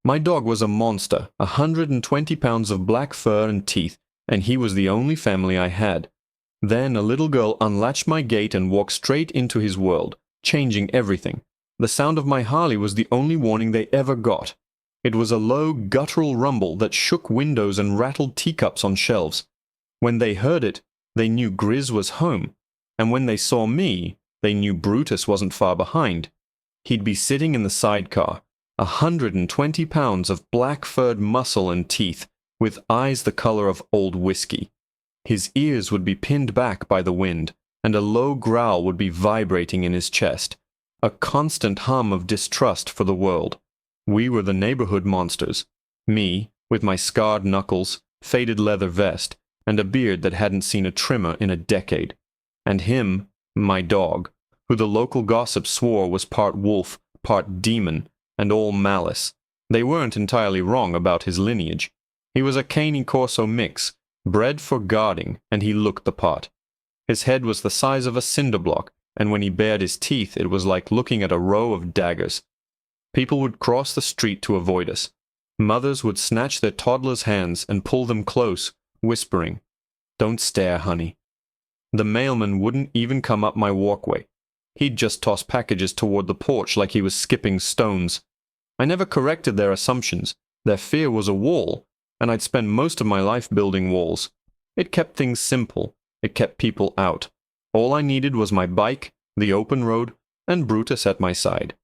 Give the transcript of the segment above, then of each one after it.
My dog was a monster, 120 pounds of black fur and teeth, and he was the only family I had. Then a little girl unlatched my gate and walked straight into his world, changing everything. The sound of my Harley was the only warning they ever got. It was a low, guttural rumble that shook windows and rattled teacups on shelves. When they heard it, they knew Grizz was home, and when they saw me, they knew Brutus wasn't far behind. He'd be sitting in the sidecar, 120 pounds of black-furred muscle and teeth, with eyes the color of old whiskey. His ears would be pinned back by the wind, and a low growl would be vibrating in his chest, a constant hum of distrust for the world. We were the neighborhood monsters. Me, with my scarred knuckles, faded leather vest, and a beard that hadn't seen a trimmer in a decade. And him, my dog, who the local gossip swore was part wolf, part demon, and all malice. They weren't entirely wrong about his lineage. He was a Cane Corso mix, bred for guarding, and he looked the part. His head was the size of a cinder block, and when he bared his teeth it was like looking at a row of daggers. People would cross the street to avoid us. Mothers would snatch their toddlers' hands and pull them close, whispering, "Don't stare, honey." The mailman wouldn't even come up my walkway. He'd just toss packages toward the porch like he was skipping stones. I never corrected their assumptions. Their fear was a wall, and I'd spent most of my life building walls. It kept things simple. It kept people out. All I needed was my bike, the open road, and Brutus at my side.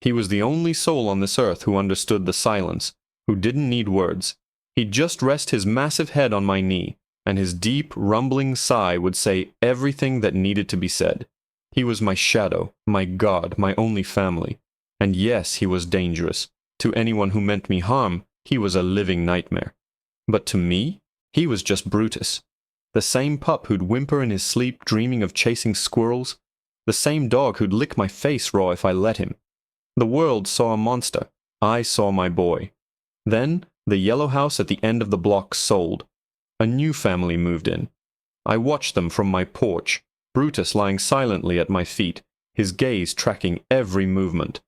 He was the only soul on this earth who understood the silence, who didn't need words. He'd just rest his massive head on my knee, and his deep, rumbling sigh would say everything that needed to be said. He was my shadow, my god, my only family. And yes, he was dangerous. To anyone who meant me harm, he was a living nightmare. But to me, he was just Brutus. The same pup who'd whimper in his sleep dreaming of chasing squirrels. The same dog who'd lick my face raw if I let him. The world saw a monster. I saw my boy. Then, the yellow house at the end of the block sold. A new family moved in. I watched them from my porch, Brutus lying silently at my feet, his gaze tracking every movement.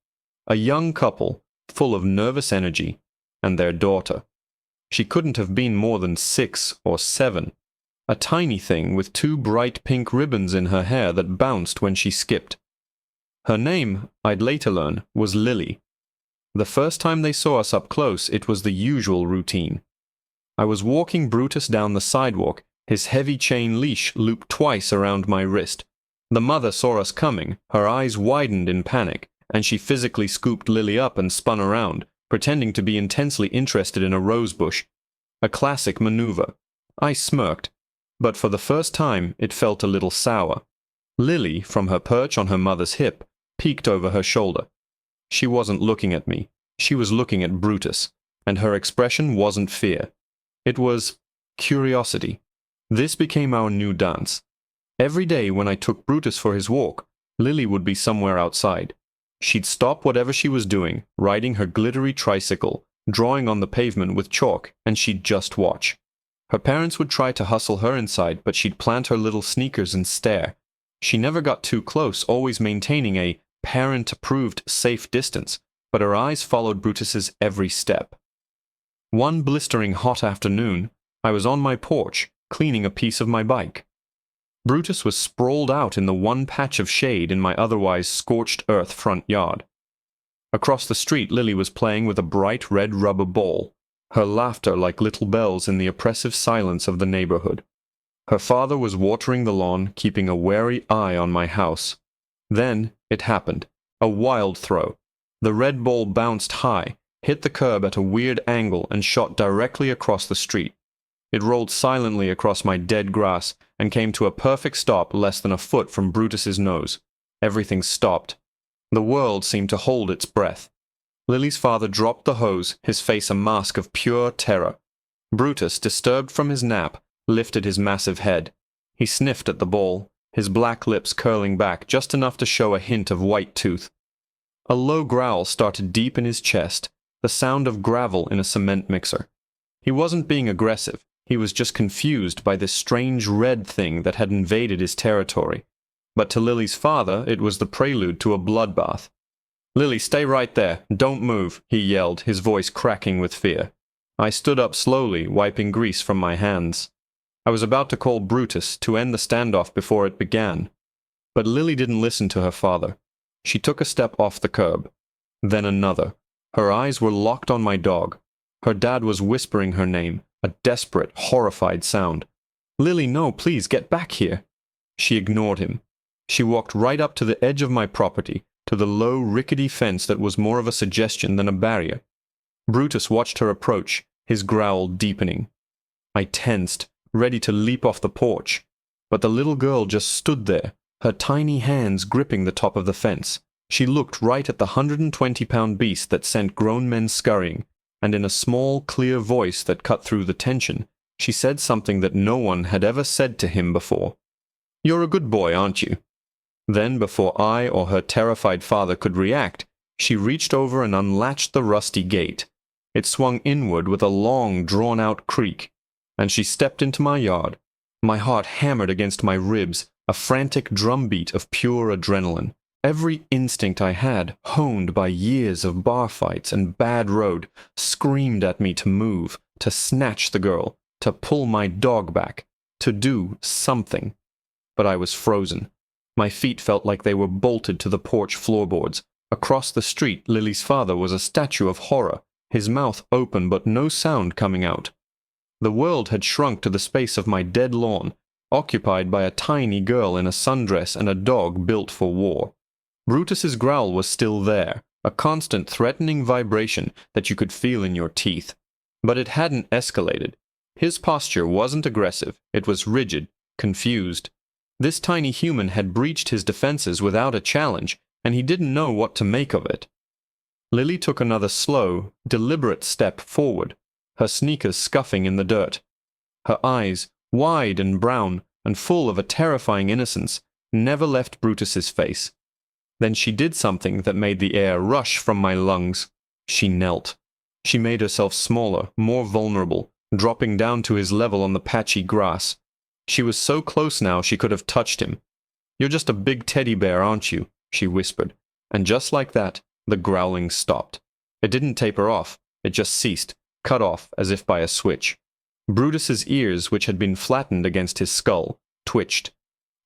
A young couple, full of nervous energy, and their daughter. She couldn't have been more than 6 or 7. A tiny thing with 2 bright pink ribbons in her hair that bounced when she skipped. Her name, I'd later learn, was Lily. The first time they saw us up close, it was the usual routine. I was walking Brutus down the sidewalk, his heavy chain leash looped twice around my wrist. The mother saw us coming, her eyes widened in panic, and she physically scooped Lily up and spun around, pretending to be intensely interested in a rose bush. A classic maneuver. I smirked, but for the first time it felt a little sour. Lily, from her perch on her mother's hip, peeked over her shoulder. She wasn't looking at me. She was looking at Brutus, and her expression wasn't fear. It was curiosity. This became our new dance. Every day when I took Brutus for his walk, Lily would be somewhere outside. She'd stop whatever she was doing, riding her glittery tricycle, drawing on the pavement with chalk, and she'd just watch. Her parents would try to hustle her inside, but she'd plant her little sneakers and stare. She never got too close, always maintaining a parent-approved safe distance, but her eyes followed Brutus's every step. One blistering hot afternoon, I was on my porch, cleaning a piece of my bike. Brutus was sprawled out in the one patch of shade in my otherwise scorched earth front yard. Across the street, Lily was playing with a bright red rubber ball, her laughter like little bells in the oppressive silence of the neighborhood. Her father was watering the lawn, keeping a wary eye on my house. Then it happened. A wild throw. The red ball bounced high, hit the curb at a weird angle, and shot directly across the street. It rolled silently across my dead grass and came to a perfect stop less than a foot from Brutus's nose. Everything stopped. The world seemed to hold its breath. Lily's father dropped the hose, his face a mask of pure terror. Brutus, disturbed from his nap, lifted his massive head. He sniffed at the ball, his black lips curling back just enough to show a hint of white tooth. A low growl started deep in his chest, the sound of gravel in a cement mixer. He wasn't being aggressive. He was just confused by this strange red thing that had invaded his territory. But to Lily's father, it was the prelude to a bloodbath. "Lily, stay right there. Don't move," he yelled, his voice cracking with fear. I stood up slowly, wiping grease from my hands. I was about to call Brutus to end the standoff before it began. But Lily didn't listen to her father. She took a step off the curb. Then another. Her eyes were locked on my dog. Her dad was whispering her name, a desperate, horrified sound. "Lily, no, please, get back here." She ignored him. She walked right up to the edge of my property, to the low, rickety fence that was more of a suggestion than a barrier. Brutus watched her approach, his growl deepening. I tensed, ready to leap off the porch. But the little girl just stood there, her tiny hands gripping the top of the fence. She looked right at the 120-pound beast that sent grown men scurrying, and in a small, clear voice that cut through the tension, she said something that no one had ever said to him before. "You're a good boy, aren't you?" Then, before I or her terrified father could react, she reached over and unlatched the rusty gate. It swung inward with a long, drawn-out creak, and she stepped into my yard. My heart hammered against my ribs, a frantic drumbeat of pure adrenaline. Every instinct I had, honed by years of bar fights and bad road, screamed at me to move, to snatch the girl, to pull my dog back, to do something. But I was frozen. My feet felt like they were bolted to the porch floorboards. Across the street, Lily's father was a statue of horror, his mouth open but no sound coming out. The world had shrunk to the space of my dead lawn, occupied by a tiny girl in a sundress and a dog built for war. Brutus's growl was still there, a constant threatening vibration that you could feel in your teeth. But it hadn't escalated. His posture wasn't aggressive, it was rigid, confused. This tiny human had breached his defenses without a challenge, and he didn't know what to make of it. Lily took another slow, deliberate step forward, her sneakers scuffing in the dirt. Her eyes, wide and brown and full of a terrifying innocence, never left Brutus's face. Then she did something that made the air rush from my lungs. She knelt. She made herself smaller, more vulnerable, dropping down to his level on the patchy grass. She was so close now she could have touched him. "You're just a big teddy bear, aren't you?" she whispered. And just like that, the growling stopped. It didn't taper off, it just ceased, cut off as if by a switch. Brutus's ears, which had been flattened against his skull, twitched.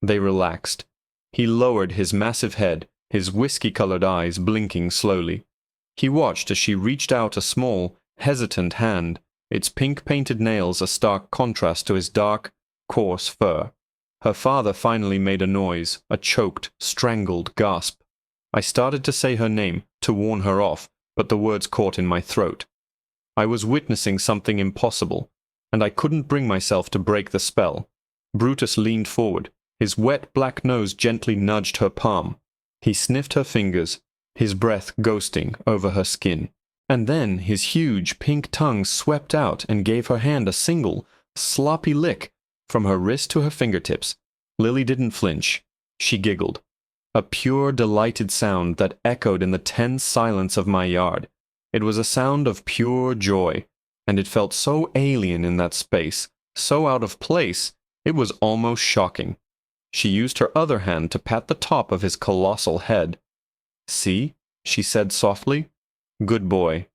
They relaxed. He lowered his massive head, his whiskey-colored eyes blinking slowly. He watched as she reached out a small, hesitant hand, its pink-painted nails a stark contrast to his dark, coarse fur. Her father finally made a noise, a choked, strangled gasp. I started to say her name, to warn her off, but the words caught in my throat. I was witnessing something impossible, and I couldn't bring myself to break the spell. Brutus leaned forward. His wet black nose gently nudged her palm. He sniffed her fingers, his breath ghosting over her skin. And then his huge pink tongue swept out and gave her hand a single, sloppy lick from her wrist to her fingertips. Lily didn't flinch. She giggled. A pure, delighted sound that echoed in the tense silence of my yard. It was a sound of pure joy, and it felt so alien in that space, so out of place, it was almost shocking. She used her other hand to pat the top of his colossal head. "See?" she said softly. "Good boy."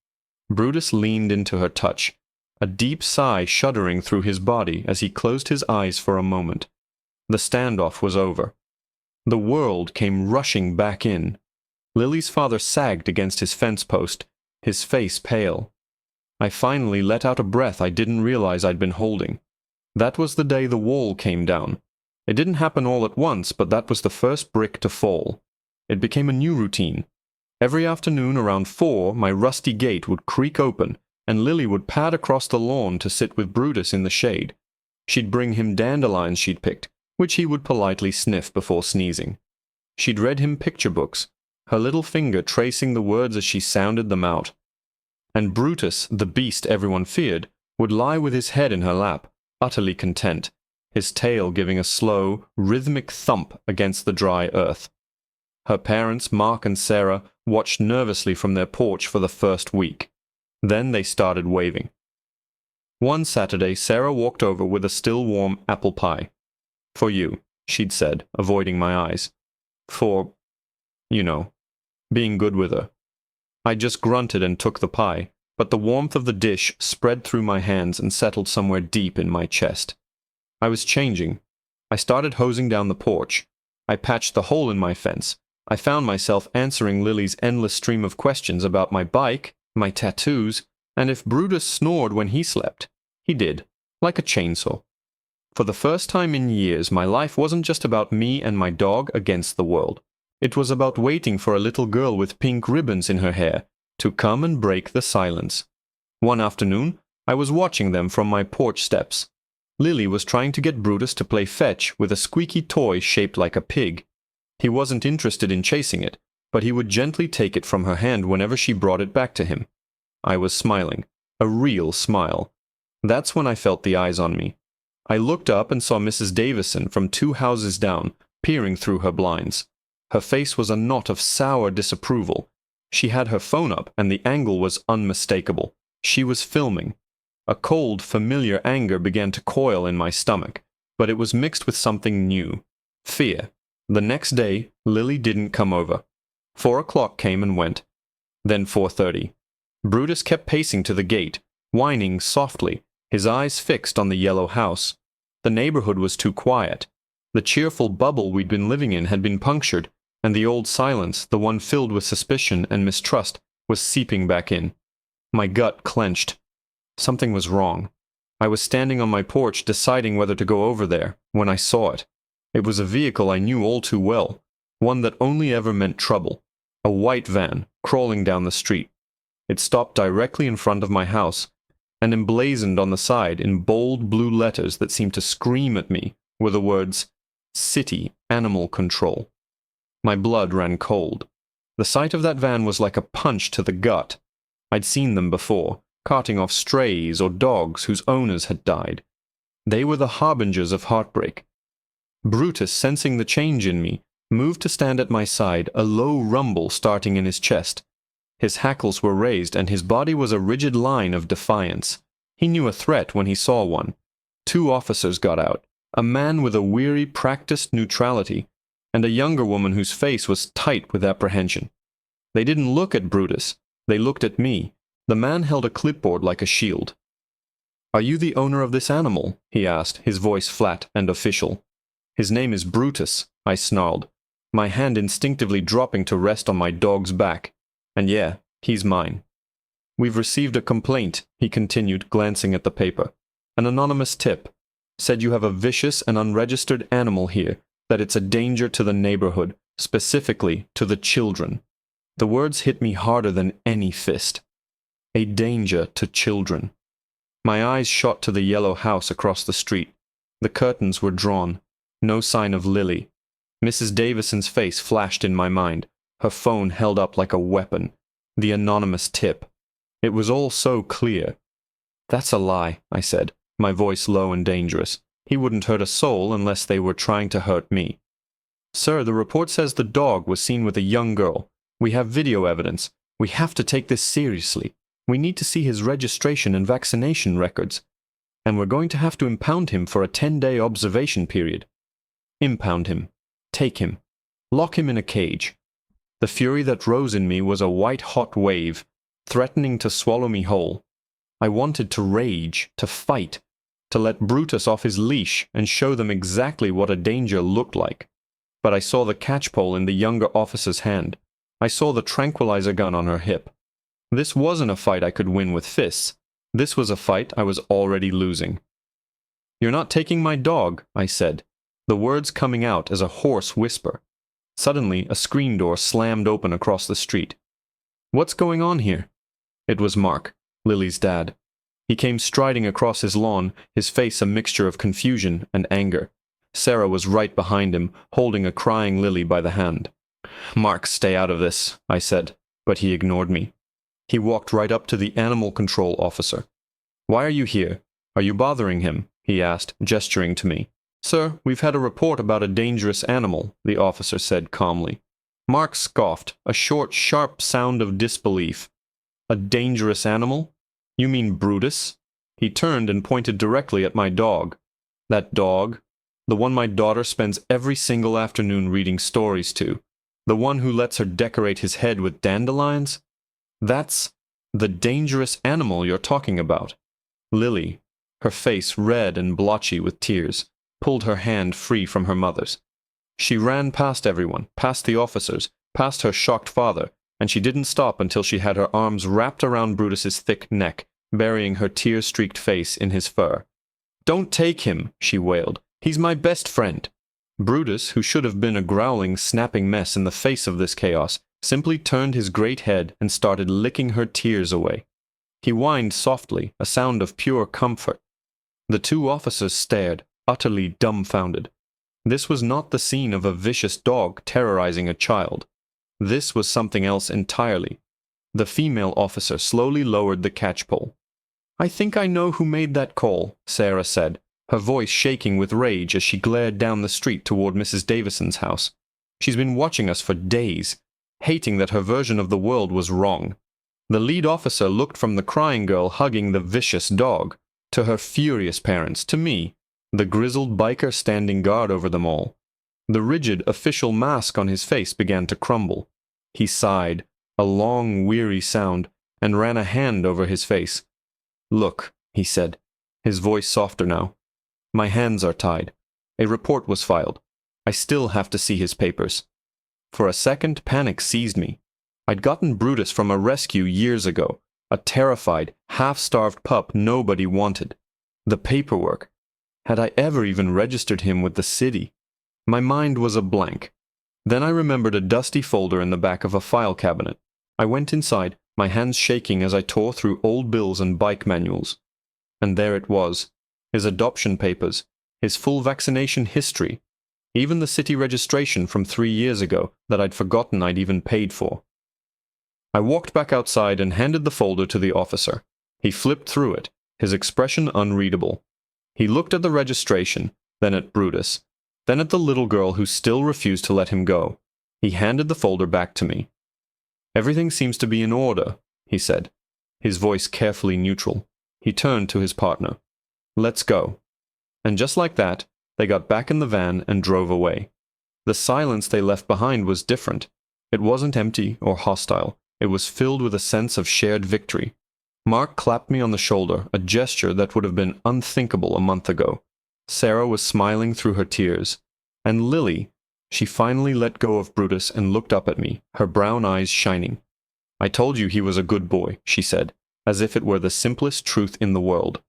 Brutus leaned into her touch, a deep sigh shuddering through his body as he closed his eyes for a moment. The standoff was over. The world came rushing back in. Lily's father sagged against his fence post, his face pale. I finally let out a breath I didn't realize I'd been holding. That was the day the wall came down. It didn't happen all at once, but that was the first brick to fall. It became a new routine. Every afternoon around 4, my rusty gate would creak open, and Lily would pad across the lawn to sit with Brutus in the shade. She'd bring him dandelions she'd picked, which he would politely sniff before sneezing. She'd read him picture books, her little finger tracing the words as she sounded them out. And Brutus, the beast everyone feared, would lie with his head in her lap, utterly content, his tail giving a slow, rhythmic thump against the dry earth. Her parents, Mark and Sarah, watched nervously from their porch for the first week. Then they started waving. One Saturday, Sarah walked over with a still warm apple pie. "For you," she'd said, avoiding my eyes. "For, you know." being good with her. I just grunted and took the pie, but the warmth of the dish spread through my hands and settled somewhere deep in my chest. I was changing. I started hosing down the porch. I patched the hole in my fence. I found myself answering Lily's endless stream of questions about my bike, my tattoos, and if Brutus snored when he slept. He did, like a chainsaw. For the first time in years, my life wasn't just about me and my dog against the world. It was about waiting for a little girl with pink ribbons in her hair to come and break the silence. One afternoon, I was watching them from my porch steps. Lily was trying to get Brutus to play fetch with a squeaky toy shaped like a pig. He wasn't interested in chasing it, but he would gently take it from her hand whenever she brought it back to him. I was smiling, a real smile. That's when I felt the eyes on me. I looked up and saw Mrs. Davison from 2 houses down, peering through her blinds. Her face was a knot of sour disapproval. She had her phone up, and the angle was unmistakable. She was filming. A cold, familiar anger began to coil in my stomach, but it was mixed with something new. Fear. The next day, Lily didn't come over. 4 o'clock came and went. Then 4:30. Brutus kept pacing to the gate, whining softly, his eyes fixed on the yellow house. The neighborhood was too quiet. The cheerful bubble we'd been living in had been punctured, and the old silence, the one filled with suspicion and mistrust, was seeping back in. My gut clenched. Something was wrong. I was standing on my porch deciding whether to go over there, when I saw it. It was a vehicle I knew all too well, one that only ever meant trouble. A white van, crawling down the street. It stopped directly in front of my house, and emblazoned on the side in bold blue letters that seemed to scream at me were the words, "City Animal Control." My blood ran cold. The sight of that van was like a punch to the gut. I'd seen them before, carting off strays or dogs whose owners had died. They were the harbingers of heartbreak. Brutus, sensing the change in me, moved to stand at my side, a low rumble starting in his chest. His hackles were raised, and his body was a rigid line of defiance. He knew a threat when he saw one. 2 officers got out, a man with a weary, practiced neutrality, and a younger woman whose face was tight with apprehension. They didn't look at Brutus. They looked at me. The man held a clipboard like a shield. "Are you the owner of this animal?" he asked, his voice flat and official. "His name is Brutus," I snarled, my hand instinctively dropping to rest on my dog's back. "And yeah, he's mine." "We've received a complaint," he continued, glancing at the paper. "An anonymous tip. Said you have a vicious and unregistered animal here, that it's a danger to the neighborhood, specifically to the children." The words hit me harder than any fist. A danger to children. My eyes shot to the yellow house across the street. The curtains were drawn. No sign of Lily. Mrs. Davison's face flashed in my mind, her phone held up like a weapon. The anonymous tip. It was all so clear. "That's a lie," I said, my voice low and dangerous. "He wouldn't hurt a soul unless they were trying to hurt me." "Sir, the report says the dog was seen with a young girl. We have video evidence. We have to take this seriously. We need to see his registration and vaccination records. And we're going to have to impound him for a 10-day observation period." Impound him. Take him. Lock him in a cage. The fury that rose in me was a white-hot wave, threatening to swallow me whole. I wanted to rage, to fight, to let Brutus off his leash and show them exactly what a danger looked like. But I saw the catchpole in the younger officer's hand. I saw the tranquilizer gun on her hip. This wasn't a fight I could win with fists. This was a fight I was already losing. "You're not taking my dog," I said, the words coming out as a hoarse whisper. Suddenly, a screen door slammed open across the street. "What's going on here?" It was Mark, Lily's dad. He came striding across his lawn, his face a mixture of confusion and anger. Sarah was right behind him, holding a crying Lily by the hand. "Mark, stay out of this," I said, but he ignored me. He walked right up to the animal control officer. "Why are you here? Are you bothering him?" he asked, gesturing to me. "Sir, we've had a report about a dangerous animal," the officer said calmly. Mark scoffed, a short, sharp sound of disbelief. "A dangerous animal? You mean Brutus?" He turned and pointed directly at my dog. "That dog? The one my daughter spends every single afternoon reading stories to. The one who lets her decorate his head with dandelions? That's the dangerous animal you're talking about. Lily, her face red and blotchy with tears, pulled her hand free from her mother's. She ran past everyone, past the officers, past her shocked father, and she didn't stop until she had her arms wrapped around Brutus's thick neck, burying her tear-streaked face in his fur. "Don't take him," she wailed. "He's my best friend." Brutus, who should have been a growling, snapping mess in the face of this chaos, simply turned his great head and started licking her tears away. He whined softly, a sound of pure comfort. The two officers stared, utterly dumbfounded. This was not the scene of a vicious dog terrorizing a child. This was something else entirely. The female officer slowly lowered the catchpole. "I think I know who made that call," Sarah said, her voice shaking with rage as she glared down the street toward Mrs. Davison's house. "She's been watching us for days, hating that her version of the world was wrong." The lead officer looked from the crying girl hugging the vicious dog, to her furious parents, to me, the grizzled biker standing guard over them all. The rigid official mask on his face began to crumble. He sighed, a long, weary sound, and ran a hand over his face. "Look," he said, his voice softer now. "My hands are tied. A report was filed. I still have to see his papers." For a second, panic seized me. I'd gotten Brutus from a rescue years ago, a terrified, half-starved pup nobody wanted. The paperwork. Had I ever even registered him with the city? My mind was a blank. Then I remembered a dusty folder in the back of a file cabinet. I went inside, my hands shaking as I tore through old bills and bike manuals. And there it was, his adoption papers, his full vaccination history, even the city registration from 3 years ago that I'd forgotten I'd even paid for. I walked back outside and handed the folder to the officer. He flipped through it, his expression unreadable. He looked at the registration, then at Brutus, then at the little girl who still refused to let him go. He handed the folder back to me. "Everything seems to be in order," he said, his voice carefully neutral. He turned to his partner. "Let's go." And just like that, they got back in the van and drove away. The silence they left behind was different. It wasn't empty or hostile. It was filled with a sense of shared victory. Mark clapped me on the shoulder, a gesture that would have been unthinkable a month ago. Sarah was smiling through her tears. And Lily, she finally let go of Brutus and looked up at me, her brown eyes shining. "I told you he was a good boy," she said, as if it were the simplest truth in the world.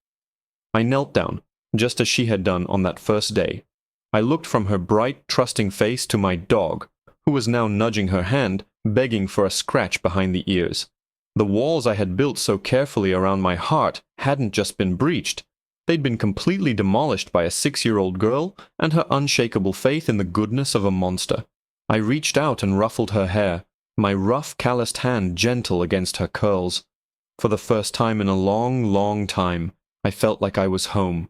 I knelt down, just as she had done on that first day. I looked from her bright, trusting face to my dog, who was now nudging her hand, begging for a scratch behind the ears. The walls I had built so carefully around my heart hadn't just been breached. They'd been completely demolished by a 6-year-old girl and her unshakable faith in the goodness of a monster. I reached out and ruffled her hair, my rough, calloused hand gentle against her curls. For the first time in a long, long time, I felt like I was home.